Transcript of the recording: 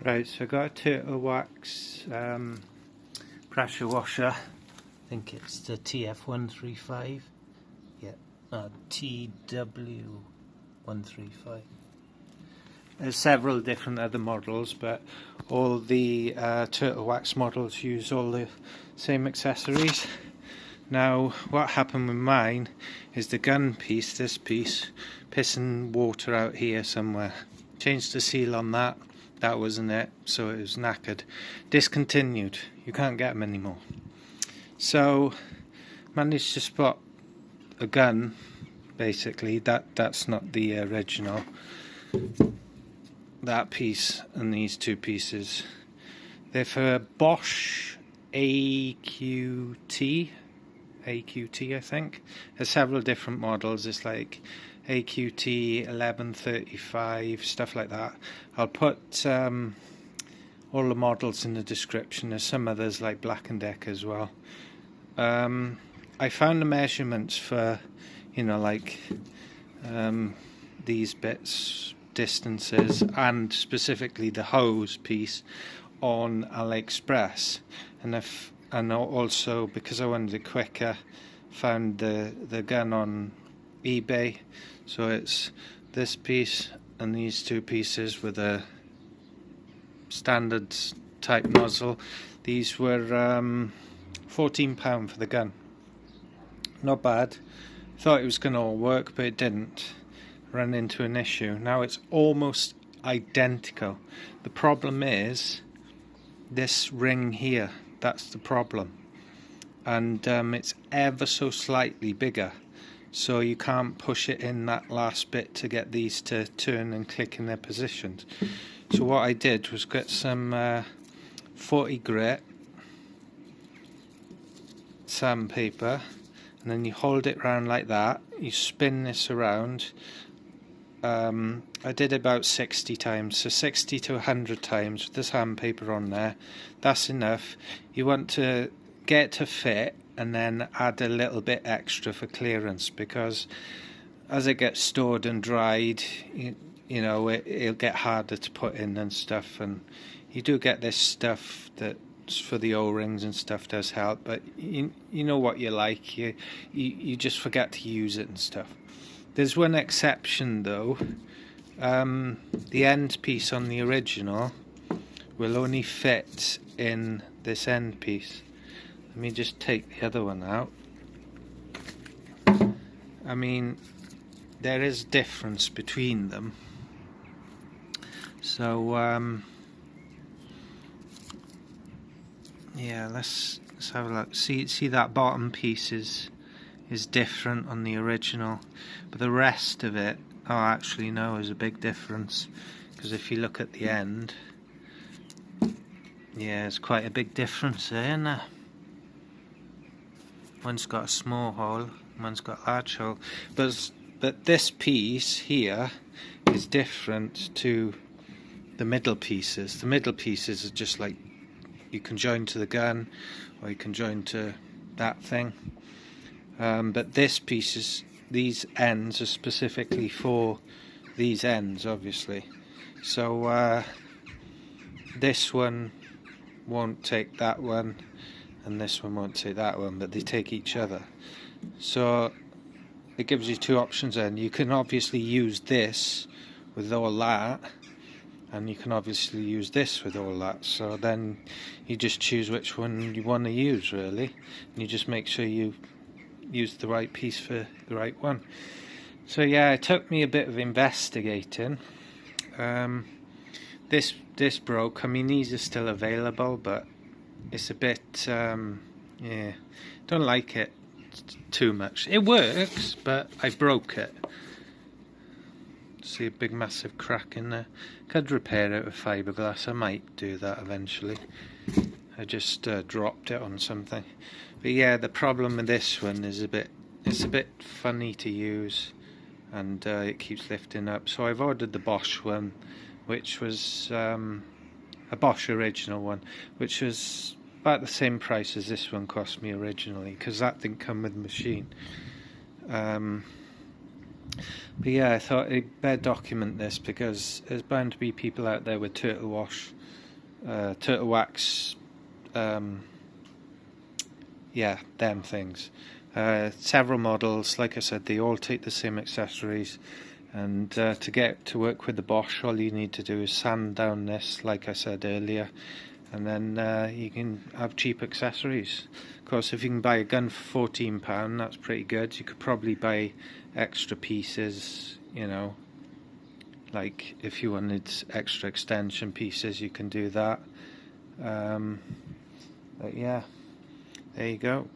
Right, so I got a turtlewax pressure washer. I think it's the TF135. Yeah, TW135. There's several different other models, but all the turtlewax models use all the same accessories. Now, what happened with mine is the gun piece, this piece, pissing water out here somewhere. Changed the seal on that. That wasn't it, so it was knackered. Discontinued. You can't get them anymore. So, managed to spot a gun, basically. That's not the original. That piece and these two pieces. They're for BOSCH AQT I think. There's several different models. It's like AQT 1135, stuff like that. I'll put all the models in the description. There's some others like Black & Decker as well. I found the measurements for, you know, like these bits, distances, and specifically the hose piece on AliExpress, and also because I wanted it quicker, found the gun on eBay. So it's this piece and these two pieces with a standard type nozzle. These were £14 for the gun. Not bad. Thought it was going to all work, but it didn't. Ran into an issue. Now it's almost identical. The problem is this ring here. That's the problem. And it's ever so slightly bigger. So you can't push it in that last bit to get these to turn and click in their positions. So what I did was get some 40 grit sandpaper, and then you hold it round like that. You spin this around. I did about 60 times, so 60 to 100 times with the sandpaper on there. That's enough. You want to get it to fit and then add a little bit extra for clearance, because as it gets stored and dried, you know, it'll get harder to put in and stuff. And you do get this stuff that's for the O-rings and stuff, does help, but you know what you like, you just forget to use it and stuff. There's one exception though. The end piece on the original will only fit in this end piece. Let me just take the other one out. I mean, there is difference between them. So yeah, let's have a look. See that bottom piece is different on the original, but the rest of it, oh, actually no, there's a big difference, because if you look at the end, yeah, there's quite a big difference there, isn't there? One's got a small hole, one's got a large hole, but this piece here is different to the middle pieces. The middle pieces are just like, you can join to the gun, or you can join to that thing. But this piece these ends are specifically for these ends, obviously. So this one won't take that one, and this one won't take that one, but they take each other. So it gives you two options then. You can obviously use this with all that, and you can obviously use this with all that. So then you just choose which one you want to use, really, and you just make sure you use the right piece for the right one. So yeah, it took me a bit of investigating. This broke. I mean, these are still available, but it's a bit yeah, don't like it too much. It works, but I broke it. See a big massive crack in there. Could repair it with fiberglass. I might do that eventually. I just dropped it on something. But yeah, the problem with this one is it's a bit funny to use, and it keeps lifting up. So I've ordered the Bosch one, which was a Bosch original one, which was about the same price as this one cost me originally, because that didn't come with the machine. But yeah, I thought I'd better document this because there's bound to be people out there with turtle wax, yeah, them things. Several models, like I said, they all take the same accessories, and to get to work with the Bosch, all you need to do is sand down this, like I said earlier, and then you can have cheap accessories. Of course, if you can buy a gun for £14, that's pretty good. You could probably buy extra pieces, you know, like if you wanted extra extension pieces, you can do that. But yeah, there you go.